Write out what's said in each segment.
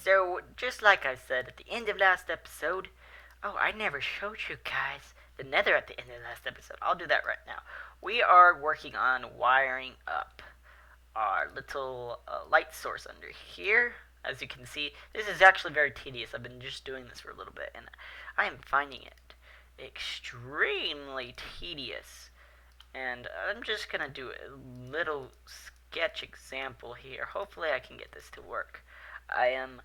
So, just like I said at the end of last episode, oh, I never showed you guys the nether at the end of the last episode. I'll do that right now. We are working on wiring up our little light source under here. As you can see, this is actually very tedious. I've been just doing this for a little bit, and I am finding it extremely tedious. And I'm just going to do a little sketch example here. Hopefully I can get this to work. I am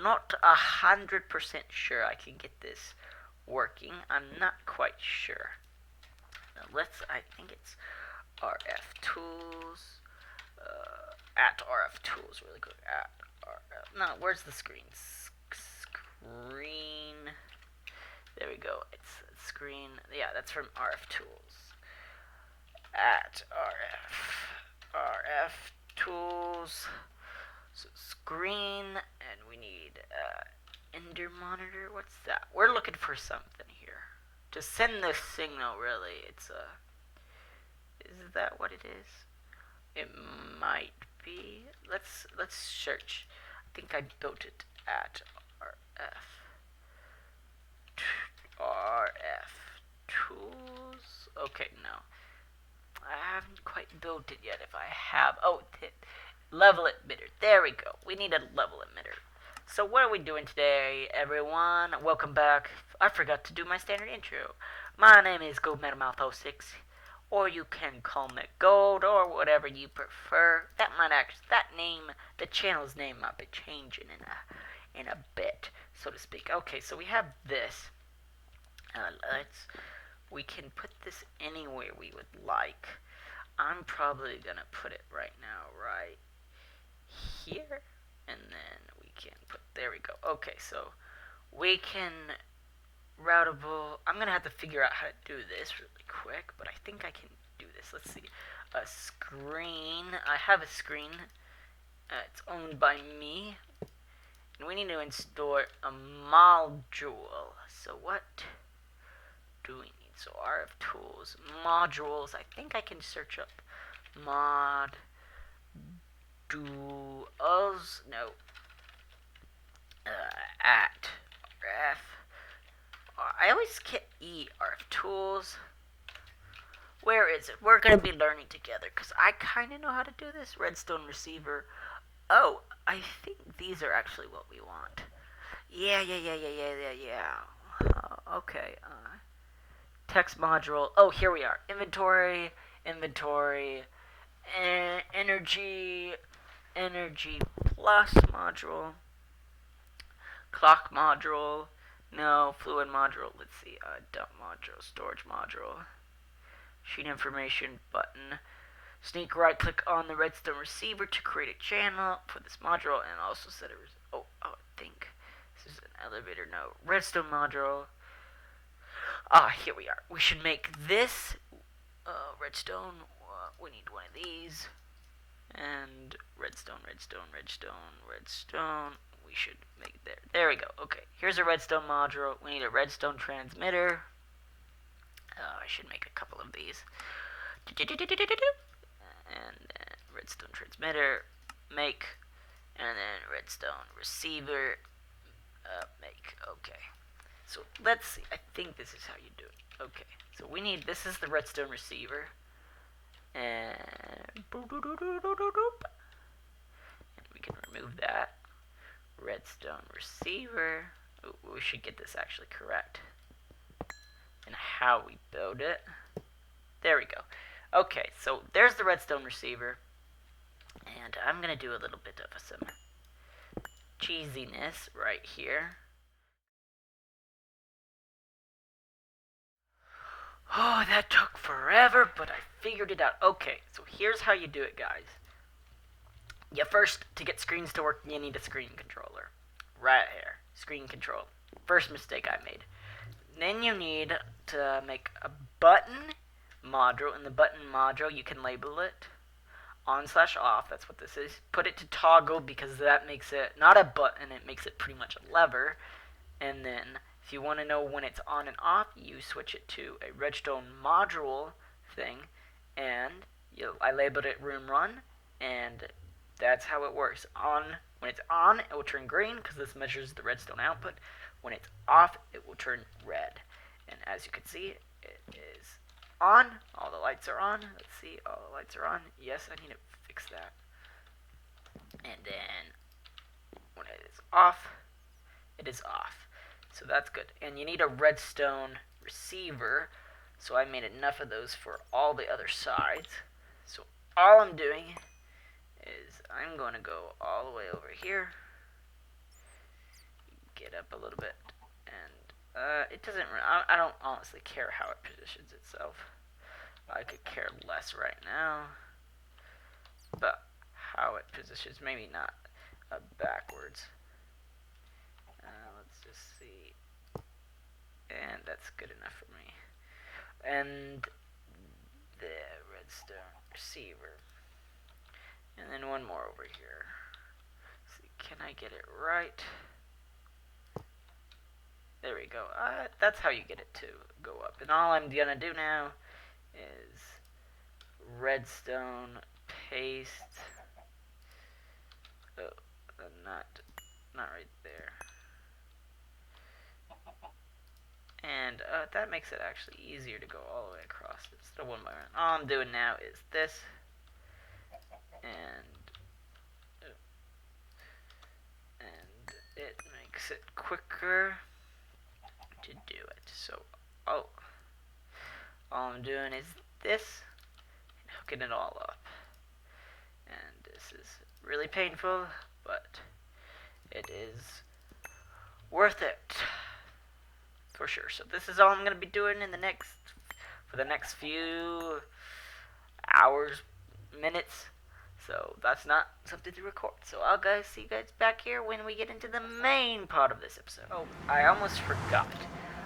not 100% sure I can get this working. I'm not quite sure. Now I think it's RF tools, at RF tools, really quick, at RF, no, where's the screen? Screen, there we go, it's screen, yeah, that's from RF tools, at RF tools, so screen, and we need Ender monitor. What's that? We're looking for something here to send this signal. Really, it's is that what it is? It might be. Let's search. I think I built it at RF tools. Okay, no, I haven't quite built it yet. If I have, oh, level emitter. There we go. We need a level emitter. So what are we doing today, everyone? Welcome back. I forgot to do my standard intro. My name is GoldMetalMouth06, or you can call me Gold, or whatever you prefer. That name, the channel's name might be changing in a bit, so to speak. Okay, so we have this. We can put this anywhere we would like. I'm probably gonna put it right now, right here, and then we can put, there we go. Okay, so we can routable, I'm gonna have to figure out how to do this really quick, but I think I can do this. Let's see, a screen, I have a screen, it's owned by me, and we need to install a module. So what do we need? So RF tools, modules, I think I can search up mod duos, no, at RF, I always get RF tools, where is it? We're going to be learning together, because I kind of know how to do this. Redstone receiver, oh, I think these are actually what we want. Yeah, okay, text module, oh, here we are, inventory, energy plus module, clock module, no, fluid module, let's see, dump module, storage module, sheet information button, sneak right click on the redstone receiver to create a channel for this module, and also set a, I think this is an elevator, no, redstone module, here we are, we should make this, redstone, we need one of these, and redstone, we should make it there we go. Okay, here's a redstone module, we need a redstone transmitter, I should make a couple of these, and then redstone transmitter, make, and then redstone receiver, make, okay. So let's see, I think this is how you do it. Okay, so we need, this is the redstone receiver, and we can remove that. Redstone receiver, ooh, we should get this actually correct, and how we build it. There we go. Okay, so there's the redstone receiver, and I'm going to do a little bit of some cheesiness right here. Oh, that took forever, but I figured it out. Okay, so here's how you do it, guys. You first, to get screens to work, you need a screen controller. Right here, screen control. First mistake I made. Then you need to make a button module. In the button module, you can label it on/off. That's what this is. Put it to toggle, because that makes it not a button, it makes it pretty much a lever. And then if you want to know when it's on and off, you switch it to a redstone module thing, and I labeled it room run, and that's how it works. When it's on, it will turn green because this measures the redstone output. When it's off, it will turn red. And as you can see, it is on. All the lights are on. Let's see, all the lights are on. Yes, I need to fix that. And then when it is off, it is off. So that's good. And you need a redstone receiver. So I made enough of those for all the other sides. So all I'm doing is I'm going to go all the way over here. Get up a little bit. And it doesn't, I don't honestly care how it positions itself. I could care less right now. But how it positions, maybe not backwards. Let's just see. And that's good enough for me. And the redstone receiver. And then one more over here. Let's see, can I get it right? There we go. That's how you get it to go up. And all I'm gonna do now is redstone paste. Oh, not right there. And that makes it actually easier to go all the way across. It's the one by one. All I'm doing now is this, and it makes it quicker to do it. So, all I'm doing is this, and hooking it all up. And this is really painful, but it is worth it. For sure. So this is all I'm going to be doing for the next few hours, minutes. So that's not something to record. So I'll see you guys back here when we get into the main part of this episode. Oh, I almost forgot.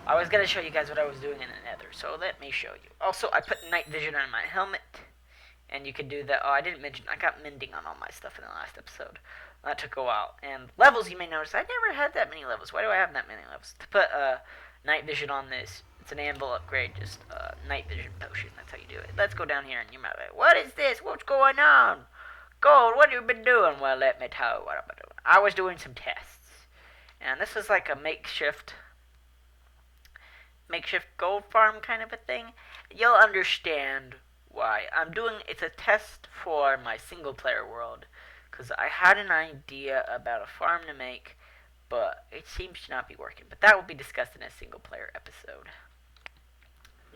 I was going to show you guys what I was doing in the nether. So let me show you. Also, I put night vision on my helmet. And you can do that. Oh, I didn't mention, I got mending on all my stuff in the last episode. That took a while. And levels, you may notice, I never had that many levels. Why do I have that many levels? To put, night vision on this. It's an anvil upgrade, just night vision potion. That's how you do it. Let's go down here and you might be like, what is this? What's going on? Gold, what have you been doing? Well, let me tell you what I've been doing. I was doing some tests. And this is like a makeshift gold farm kind of a thing. You'll understand why. It's a test for my single player world. Because I had an idea about a farm to make, but it seems to not be working. But that will be discussed in a single player episode.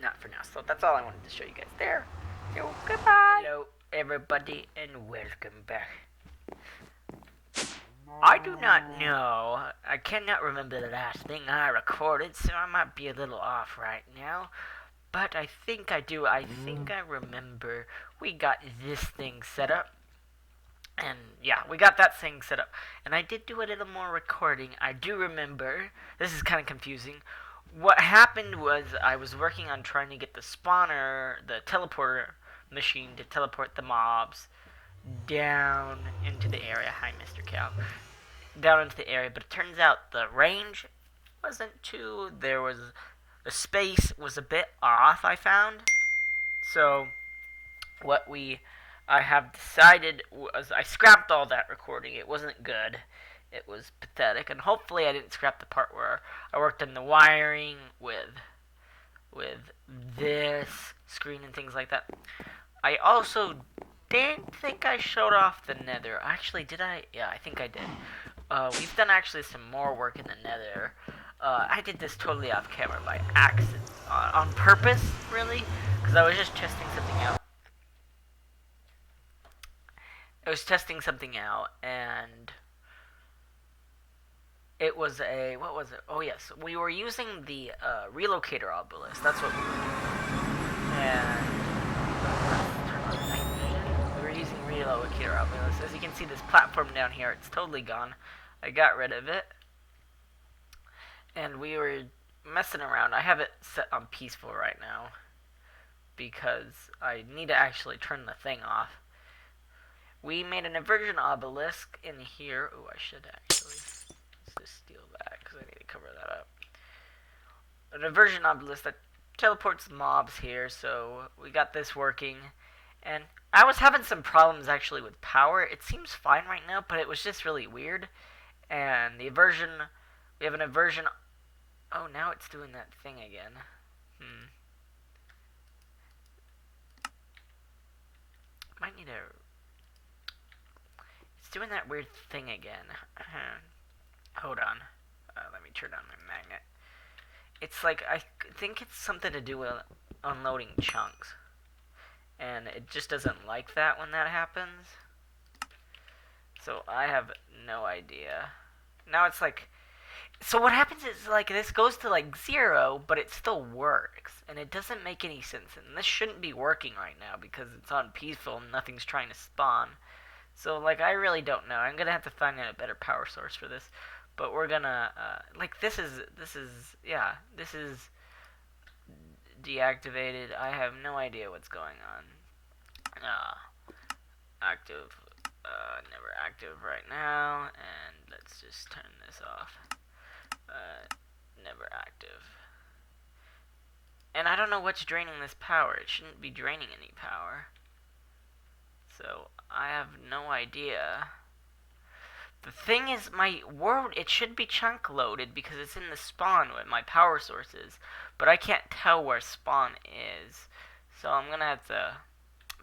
Not for now. So that's all I wanted to show you guys there. So goodbye. Hello everybody and welcome back. I do not know. I cannot remember the last thing I recorded, so I might be a little off right now. But I think I do. I think I remember we got this thing set up. And yeah, we got that thing set up. And I did do a little more recording. I do remember. This is kind of confusing. What happened was I was working on trying to get the spawner, the teleporter machine to teleport the mobs down into the area. Hi, Mr. Cow. Down into the area. But it turns out the range wasn't too... The space was a bit off, I found. So what I have decided was I scrapped all that recording. It wasn't good. It was pathetic. And hopefully I didn't scrap the part where I worked on the wiring with this screen and things like that. I also didn't think I showed off the nether. Actually, did I? Yeah, I think I did. We've done actually some more work in the nether. I did this totally off camera by accident. On purpose, really. Because I was just testing something out. And it was what was it? Oh yes, we were using the relocator obelisk. That's what we were doing. And we were using relocator obelisk. As you can see, this platform down here, it's totally gone. I got rid of it. And we were messing around. I have it set on peaceful right now because I need to actually turn the thing off. We made an inversion obelisk in here. Oh, I should actually. Let's just steal that because I need to cover that up. An inversion obelisk that teleports mobs here, so we got this working. And I was having some problems actually with power. It seems fine right now, but it was just really weird. And the aversion, we have an aversion. Oh, now it's doing that thing again. Might need a. It's doing that weird thing again. Hold on. Let me turn on my magnet. It's like, I think it's something to do with unloading chunks. And it just doesn't like that when that happens. So I have no idea. Now it's like, so what happens is, like, this goes to like 0, but it still works. And it doesn't make any sense. And this shouldn't be working right now because it's on peaceful and nothing's trying to spawn. So, like, I really don't know. I'm gonna have to find a better power source for this. But we're gonna, like, this is deactivated. I have no idea what's going on. Active, never active right now, and let's just turn this off. Never active. And I don't know what's draining this power. It shouldn't be draining any power. So, I have no idea. The thing is, my world, it should be chunk loaded because it's in the spawn with my power sources. But I can't tell where spawn is. So I'm gonna have to,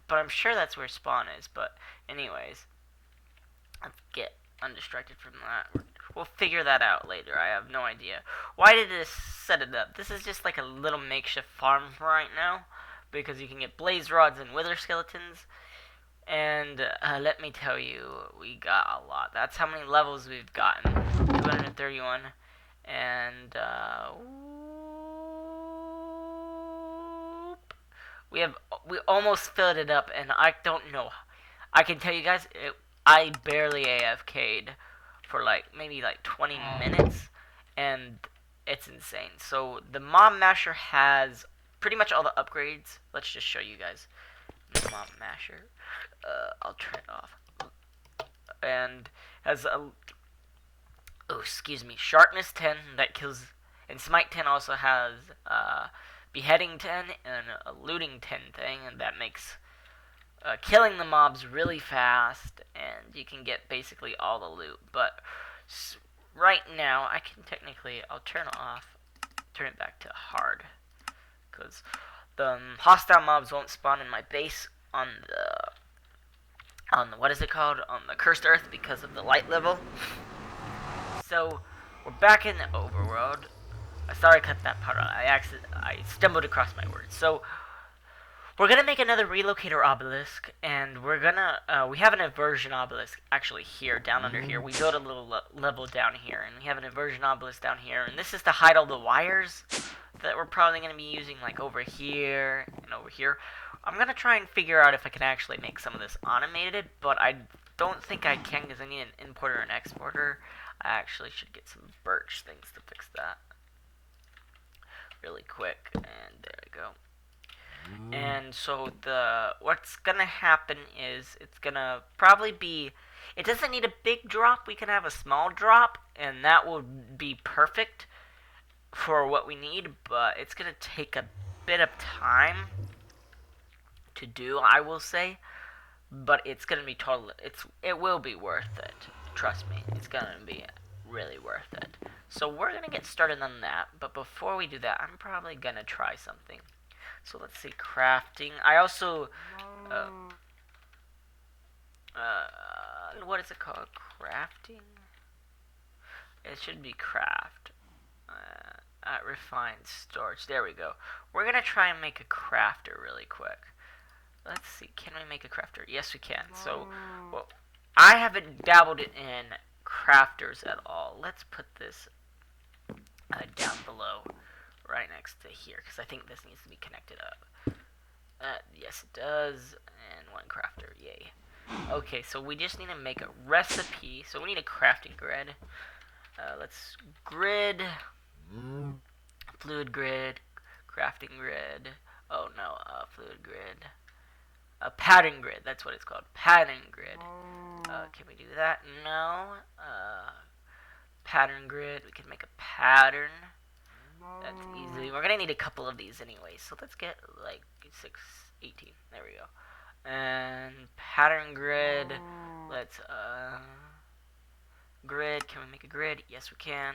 but I'm sure that's where spawn is. But anyways, let's get undistracted from that. We'll figure that out later. I have no idea. Why did this set it up? This is just like a little makeshift farm for right now. Because you can get blaze rods and wither skeletons. And let me tell you, we got a lot. That's how many levels we've gotten. 231. And we almost filled it up, and I don't know. I can tell you guys, I barely AFK'd for like maybe like 20 minutes, and it's insane. So the Mob Masher has pretty much all the upgrades. Let's just show you guys. Mob Masher. I'll turn it off. And has a, oh, excuse me, Sharpness 10 that kills, and Smite 10 also has Beheading 10 and a Looting 10 thing, and that makes killing the mobs really fast, and you can get basically all the loot. But right now, I can technically, I'll turn it off, turn it back to hard, because the hostile mobs won't spawn in my base on the what is it called, on the cursed earth, because of the light level. So we're back in the overworld. Sorry, I cut that part out. I stumbled across my words. So we're gonna make another relocator obelisk, and we're gonna we have an inversion obelisk actually here, down under here. We built a little level down here, and we have an inversion obelisk down here, and this is to hide all the wires that we're probably gonna be using, like over here and over here. I'm gonna try and figure out if I can actually make some of this automated, but I don't think I can because I need an importer and exporter. I actually should get some birch things to fix that really quick, and there we go. And so what's gonna happen is it's gonna probably be, it doesn't need a big drop, we can have a small drop, and that will be perfect for what we need, but it's gonna take a bit of time to do, I will say, but it's gonna be it will be worth it. Trust me, it's gonna be really worth it. So we're gonna get started on that, but before we do that, I'm probably gonna try something. So let's see, crafting. I also, what is it called? Crafting? It should be craft. Refined storage. There we go. We're gonna try and make a crafter really quick. Let's see, can we make a crafter? Yes, we can. So, well, I haven't dabbled in crafters at all. Let's put this down below, right next to here, because I think this needs to be connected up. Yes, it does. And one crafter, yay. Okay, so we just need to make a recipe. So we need a crafting grid. Let's grid, fluid grid, crafting grid. Oh no, fluid grid. A pattern grid, that's what it's called. Pattern grid. Can we do that? No. Pattern grid. We can make a pattern. That's easy. We're gonna need a couple of these anyway, so let's get like 6, 18. There we go. And pattern grid. Let's grid. Can we make a grid? Yes, we can.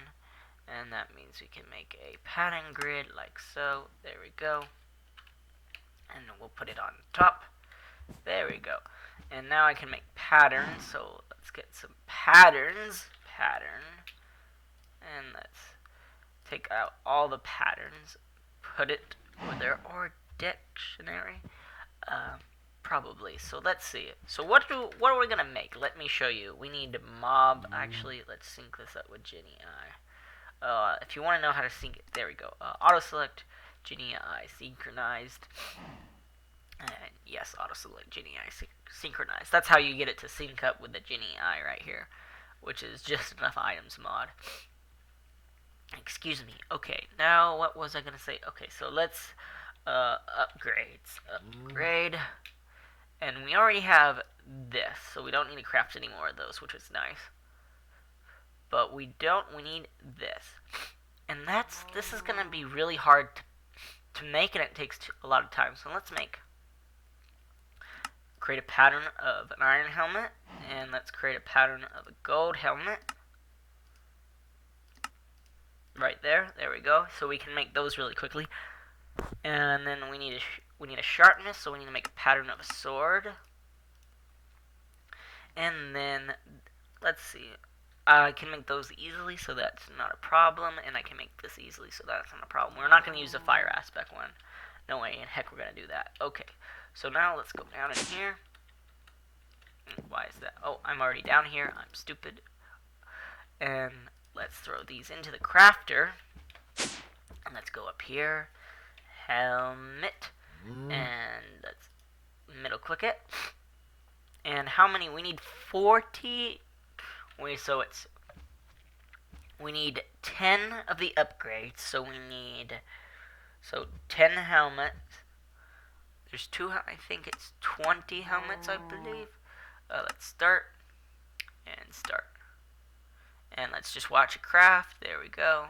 And that means we can make a pattern grid like so. There we go. And we'll put it on top. There we go. And now I can make patterns. So let's get some patterns. Pattern. And let's take out all the patterns. Put it where there are dictionary. Probably. So let's see. So what are we gonna make? Let me show you. We need mob. Actually, let's sync this up with Genie Eye. If you want to know how to sync it, there we go. Auto select Genie Eye synchronized. And yes, auto select Genie Eye synchronized. That's how you get it to sync up with the Genie Eye right here, which is just enough items mod. Excuse me. Okay, now what was I gonna say? Okay, so let's upgrades. Upgrade. And we already have this, so we don't need to craft any more of those, which is nice. But we need this. And this is gonna be really hard to make, and it takes a lot of time. So let's create a pattern of an iron helmet, and let's create a pattern of a gold helmet. Right there. There we go. So we can make those really quickly. And then we need a sharpness, so we need to make a pattern of a sword. And then let's see. I can make those easily, so that's not a problem, and I can make this easily, so that's not a problem. We're not going to use the fire aspect one. No way in heck we're going to do that. Okay. So now let's go down in here. Why is that? Oh, I'm already down here. I'm stupid. And let's throw these into the crafter. And let's go up here. Helmet. And let's middle click it. And how many? We need 40. We need 10 of the upgrades. So we need 10 helmets. There's I think it's 20 helmets, I believe. Let's start. And let's just watch it craft. There we go.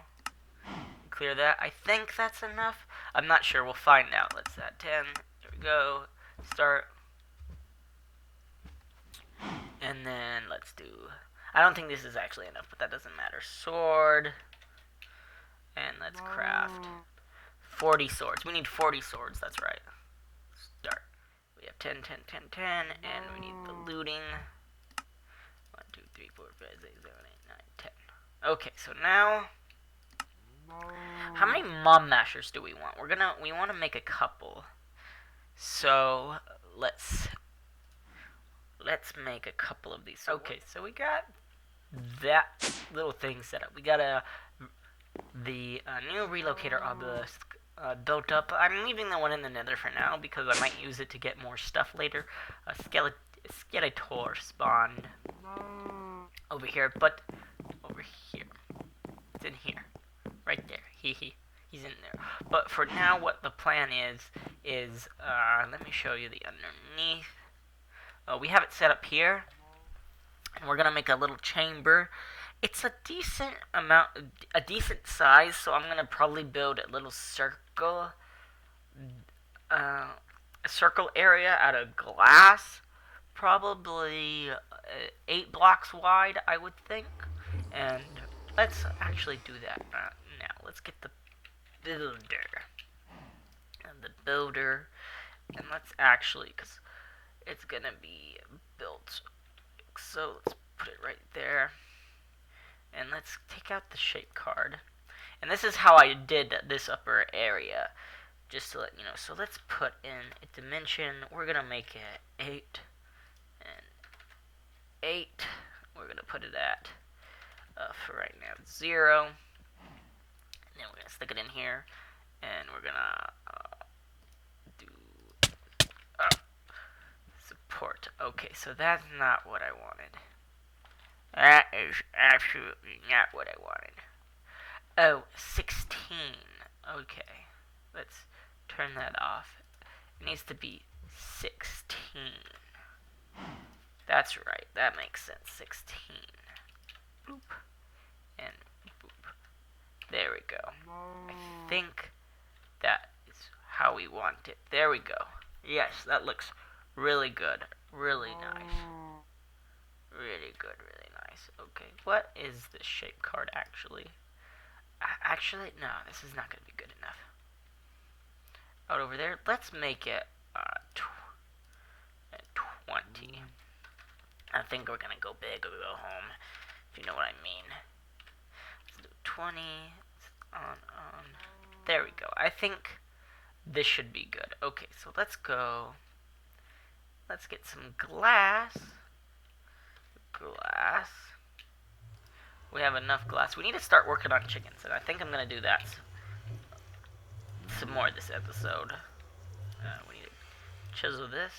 Clear that. I think that's enough. I'm not sure. We'll find out. Let's add 10. There we go. Start. And then let's do... I don't think this is actually enough, but that doesn't matter. Sword. And let's craft 40 swords. We need 40 swords. That's right. Start. We have 10, 10, 10, 10. And we need the looting. 1, 2, 3, 4, 5, 6, 7, 8, 9, 10. Okay, so now... How many mob mashers do we want? We want to make a couple. So let's make a couple of these. Okay, so we got that little thing set up. We got the new relocator obelisk built up. I'm leaving the one in the nether for now because I might use it to get more stuff later. A skeletor spawned over here, but over here. It's in here. Right there. He's in there. But for now, what the plan is let me show you the underneath. We have it set up here, and we're gonna make a little chamber. It's a decent size, so I'm gonna probably build a little circle, a circle area out of glass, probably 8 blocks wide, I would think. And let's actually do that now. Let's get the builder, and let's actually, because it's gonna be built, so let's put it right there, and let's take out the shape card. And this is how I did this upper area, just to let you know. So let's put in a dimension. We're gonna make it 8 and 8. We're gonna put it at for right now 0. And we're gonna stick it in here, and we're gonna do support. Okay, so that's not what I wanted. That is absolutely not what I wanted. Oh, 16. Okay, let's turn that off. It needs to be 16. That's right, that makes sense. 16. Boop. And boop. There we go. I think that is how we want it. There we go. Yes, that looks really good. Really nice. Really good, really nice. Okay, what is this shape card actually? Actually, no, this is not going to be good enough. Out over there, let's make it 20. I think we're going to go big or go home, if you know what I mean. Let's do 20. On. There we go. I think this should be good. Okay, so let's go. Let's get some glass. We have enough glass. We need to start working on chickens, and I think I'm going to do that some more this episode. We need to chisel this.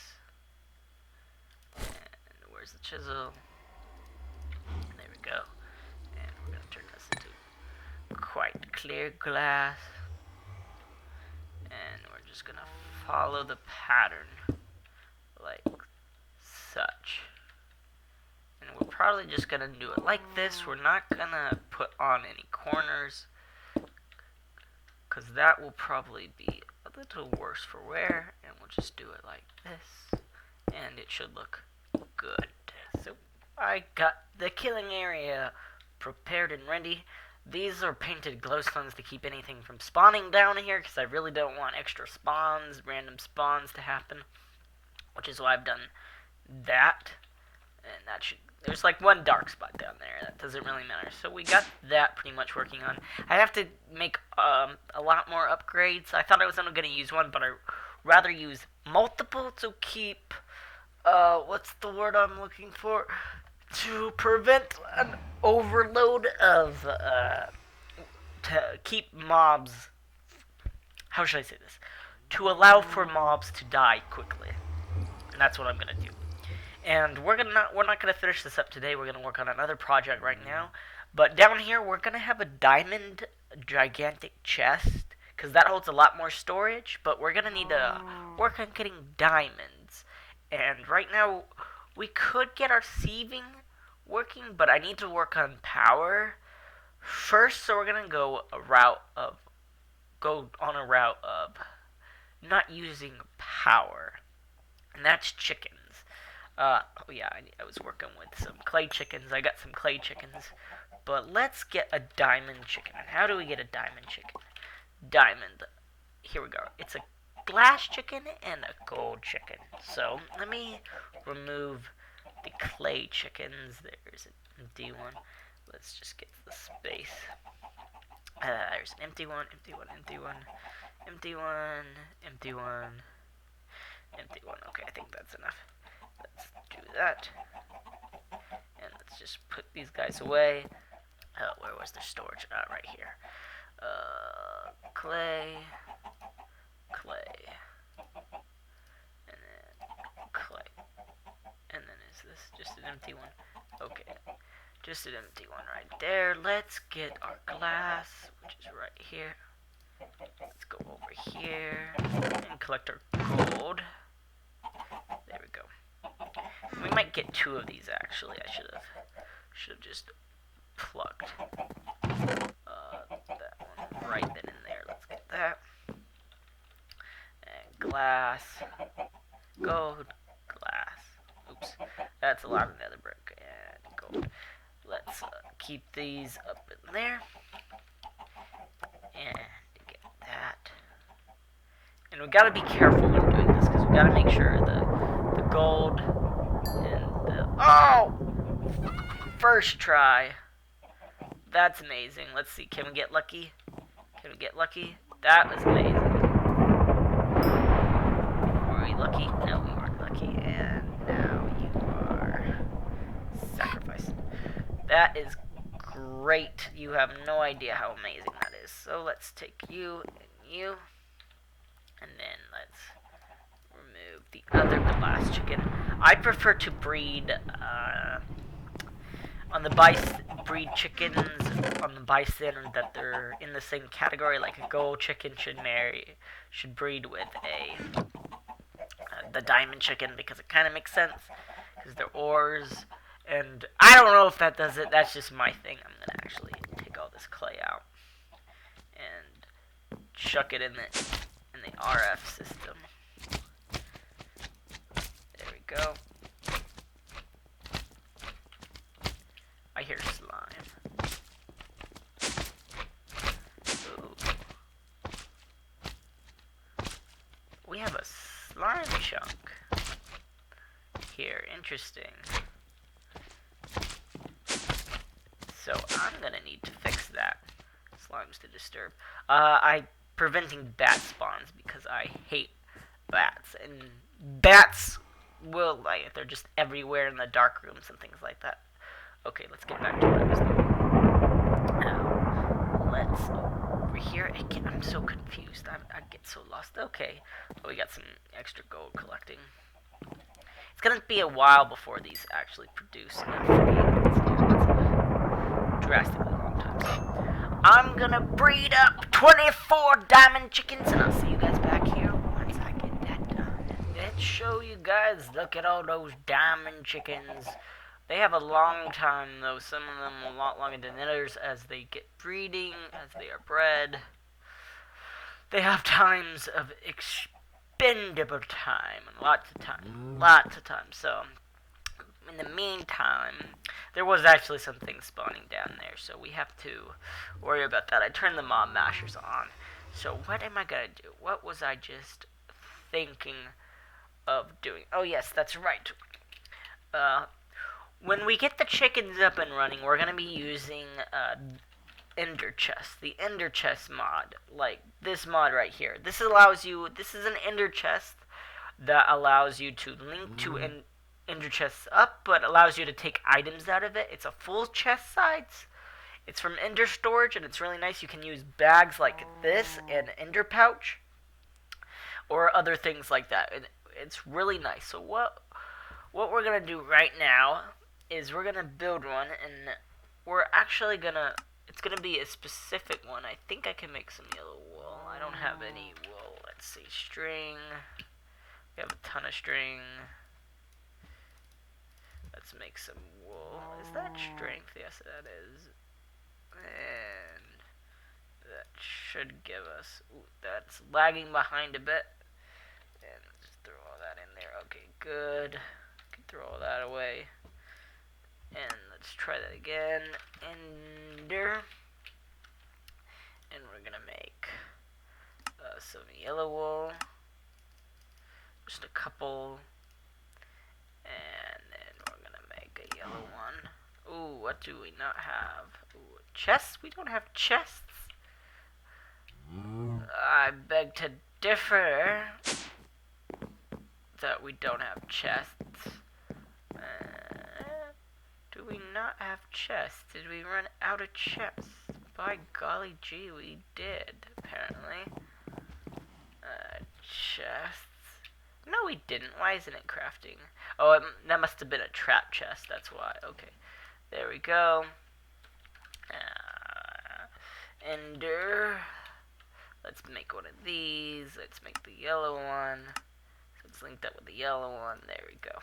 And where's the chisel? There we go. And we're going to turn this into quite clear glass. And we're just going to follow the pattern like such. And we're probably just going to do it like this. We're not going to put on any corners, because that will probably be a little worse for wear. And we'll just do it like this. And it should look good. So I got the killing area prepared and ready. These are painted glowstones to keep anything from spawning down here, because I really don't want extra spawns, random spawns to happen. Which is why I've done that. And that should, there's like one dark spot down there. That doesn't really matter. So we got that pretty much working on. I have to make a lot more upgrades. I thought I was only going to use one, but I'd rather use multiple to keep, what's the word I'm looking for? To prevent an overload of, to keep mobs, how should I say this? To allow for mobs to die quickly. And that's what I'm going to do. And we're not gonna finish this up today. We're gonna work on another project right now. But down here, we're gonna have a diamond gigantic chest, because that holds a lot more storage. But we're gonna need to work on getting diamonds. And right now, we could get our sieving working, but I need to work on power first. So we're gonna go on a route of not using power, and that's chickens. Oh yeah, I was working with some clay chickens. I got some clay chickens. But let's get a diamond chicken. How do we get a diamond chicken? Diamond. Here we go. It's a glass chicken and a gold chicken. So, let me remove the clay chickens. There's an empty one. Let's just get the space. There's an empty one, empty one, empty one, empty one, empty one, empty one. Okay, I think that's enough. Let's do that. And let's just put these guys away. Where was their storage? Right here. Clay. And then clay. And then is this just an empty one? Okay. Just an empty one right there. Let's get our glass, which is right here. Let's go over here and collect our gold. There we go. We might get 2 of these actually. I should have just plugged that one right then and there. Let's get that. And glass. Gold. Glass. Oops. That's a lot of nether brick. And gold. Let's keep these up in there. And get that. And we gotta be careful when doing this, because we gotta make sure the gold and the... Oh! First try. That's amazing. Let's see. Can we get lucky? Can we get lucky? That was amazing. Were we lucky? No, we weren't lucky. And now you are sacrificed. That is great. You have no idea how amazing that is. So let's take you and you. And then let's remove the other glass chicken. I prefer to breed on the breed chickens on the bison that they're in the same category. Like a gold chicken should breed with the diamond chicken, because it kind of makes sense, because they're ores. And I don't know if that does it. That's just my thing. I'm gonna actually take all this clay out. chuck it in the RF system. There we go. I hear slime. Ooh. We have a slime chunk here. Interesting. So I'm gonna need to fix that. Slimes to disturb. I'm preventing bat spawns because I hate bats, and bats will, like, they're just everywhere in the dark rooms and things like that. Okay, let's get back to what I was doing. Now, let's over here. Again, I'm so confused. I get so lost. Okay, well, we got some extra gold collecting. It's gonna be a while before these actually produce. Drastically long time. So I'm gonna breed up 24 diamond chickens, and I'll see you guys back here once I get that done. Let's show you guys. Look at all those diamond chickens. They have a long time though. Some of them a lot longer than others as they get breeding, as they are bred. They have times of expendable time, and lots of time. So in the meantime, there was actually some things spawning down there, so we have to worry about that. I turned the mob mashers on. So what am I gonna do? What was I just thinking of doing? Oh yes, that's right. When we get the chickens up and running, we're gonna be using Ender Chest, the Ender Chest mod, like this mod right here. This allows you. This is an Ender Chest that allows you to link to Ender Chests up, but allows you to take items out of it. It's a full chest size. It's from Ender Storage, and it's really nice. You can use bags like this and Ender Pouch, or other things like that. It's really nice. So what we're gonna do right now is we're gonna build one, and we're actually gonna. It's gonna be a specific one. I think I can make some yellow wool. I don't have any wool. Let's see, string. We have a ton of string. Let's make some wool. Is that strength? Yes, that is. And that should give us. Ooh, that's lagging behind a bit. And just throw all that in there. Okay, good. Can throw all that away. And let's try that again. Ender. And we're gonna make some yellow wool. Just a couple. And then we're gonna make a yellow one. Ooh, what do we not have? Ooh, chests? We don't have chests. I beg to differ that we don't have chests. Do we not have chests? Did we run out of chests? By golly gee, we did, apparently. Chests. No, we didn't. Why isn't it crafting? Oh, that must have been a trap chest. That's why. Okay. There we go. Ender. Let's make one of these. Let's make the yellow one. Let's link that with the yellow one. There we go.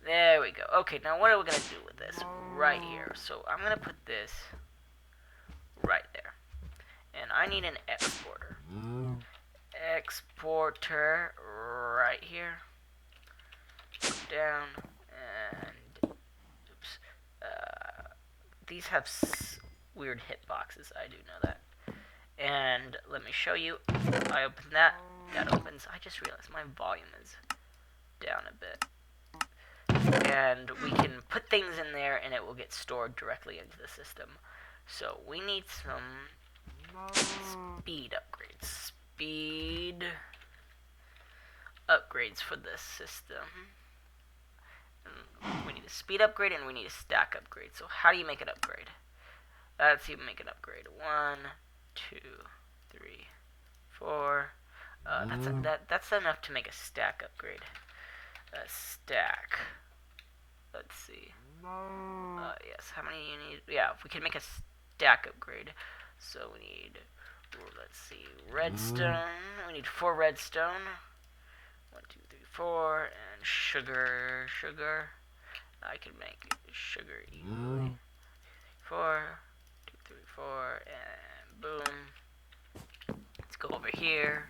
There we go. Okay, now what are we going to do with this? Right here. So I'm going to put this right there. And I need an exporter. Exporter right here. Go down. And oops. These have weird hitboxes. I do know that. And let me show you. I open that. That opens. I just realized my volume is down a bit. And we can put things in there and it will get stored directly into the system. So we need some speed upgrades. Speed upgrades for this system. And we need a speed upgrade and we need a stack upgrade. So how do you make an upgrade? Let's see, make an upgrade. 1, 2, 3, 4. That's enough to make a stack upgrade. A stack. Let's see. Yes, how many you need? Yeah, if we can make a stack upgrade. So we need, let's see, redstone. We need 4 redstone. 1, 2, 3, 4. And sugar. I can make sugar easily. 4, 2, 3, 4, and boom. let's go over here.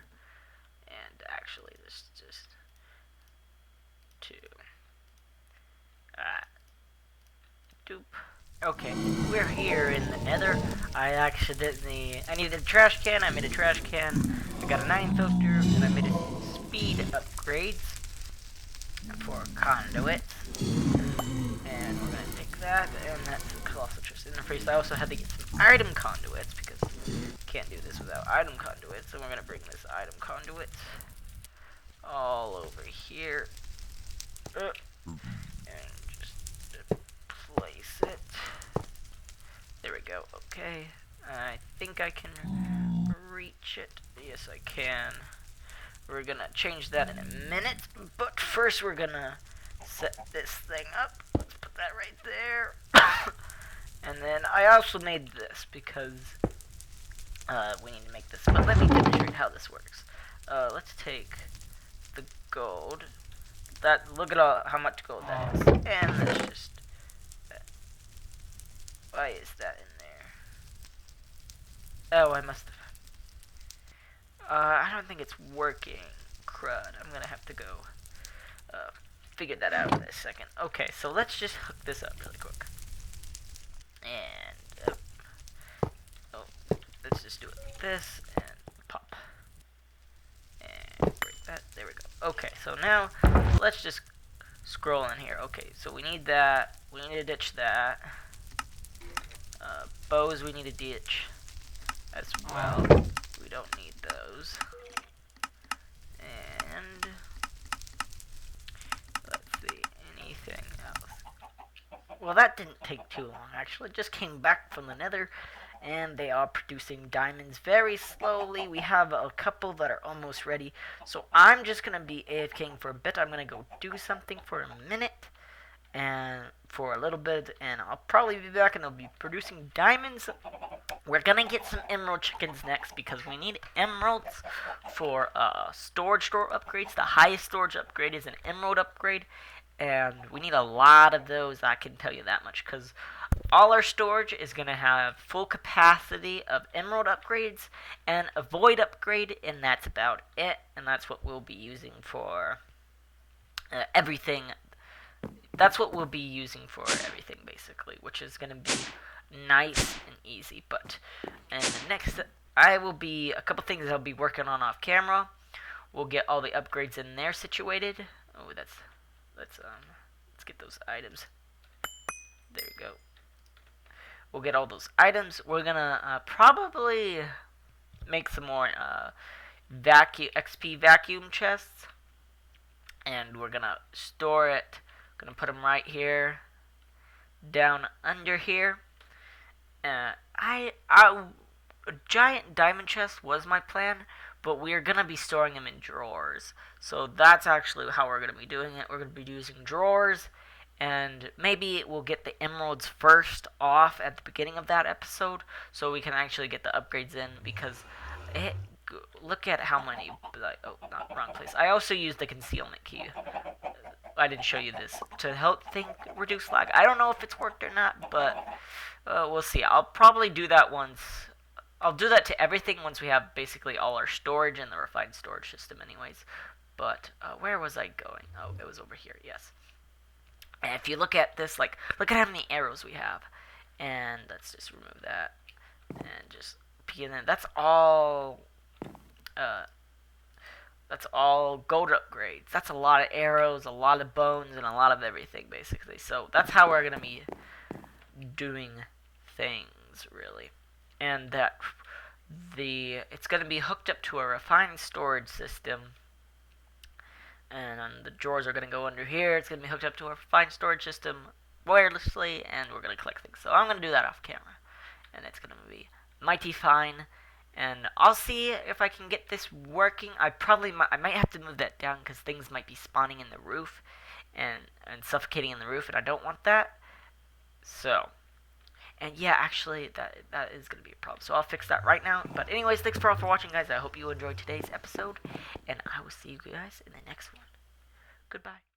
And actually, this just 2. Doop. Okay, we're here in the nether. I needed a trash can, I made a trash can. I got a 9 filter, and I made a speed upgrades for conduits. And we're gonna take that, and that's the colossal trust interface. I also had to get some item conduits, because can't do this without item conduits. So we're gonna bring this item conduit all over here. And just place it. There we go. Okay. I think I can reach it. Yes, I can. We're gonna change that in a minute. But first, we're gonna set this thing up. Let's put that right there. And then I also made this because we need to make this. But let me demonstrate how this works. Let's take the gold. Look at how much gold that is. And let's just... why is that in there? Oh, I must have... I don't think it's working. Crud. I'm gonna have to go figure that out in a second. Okay, so let's just hook this up really quick. And... let's just do it like this, and pop. And break that. There we go. Okay, so now, let's just scroll in here. Okay, so we need that. We need to ditch that. Bows we need to ditch as well. We don't need those. And let's see, anything else? Well, that didn't take too long, actually. It just came back from the nether, and they are producing diamonds very slowly. We have a couple that are almost ready. So I'm just going to be AFKing for a bit. I'm going to go do something for a minute. And for a little bit, and I'll probably be back, and they'll be producing diamonds. We're gonna get some emerald chickens next, because we need emeralds for storage door upgrades. The highest storage upgrade is an emerald upgrade, and we need a lot of those, I can tell you that much, because all our storage is gonna have full capacity of emerald upgrades and a void upgrade, and that's about it. And that's what we'll be using for everything. That's what we'll be using for everything, basically, which is going to be nice and easy. But, and the next, a couple things I'll be working on off camera. We'll get all the upgrades in there situated. Oh, let's get those items. There we go. We'll get all those items. We're going to probably make some more XP vacuum chests. And we're going to store it. Gonna put them right here, down under here. A giant diamond chest was my plan, but we're gonna be storing them in drawers. So that's actually how we're gonna be doing it. We're gonna be using drawers, and maybe we'll get the emeralds first off at the beginning of that episode, so we can actually get the upgrades in, because look at how many. Oh, not wrong place. I also used the concealment key. I didn't show you this to help reduce lag. I don't know if it's worked or not, but we'll see. I'll probably do that once. I'll do that to everything once we have basically all our storage in the refined storage system anyways. But where was I going? Oh, it was over here. Yes. And if you look at this, look at how many arrows we have. And let's just remove that. And just begin in. That's all gold upgrades. That's a lot of arrows, a lot of bones, and a lot of everything, basically. So that's how we're going to be doing things, really. And it's going to be hooked up to a refined storage system. And the drawers are going to go under here. It's going to be hooked up to a refined storage system wirelessly, and we're going to collect things. So I'm going to do that off camera. And it's going to be mighty fine. And I'll see if I can get this working. I might have to move that down, because things might be spawning in the roof and suffocating in the roof, and I don't want that. So, and yeah, actually, that is going to be a problem. So I'll fix that right now. But anyways, thanks for watching, guys. I hope you enjoyed today's episode, and I will see you guys in the next one. Goodbye.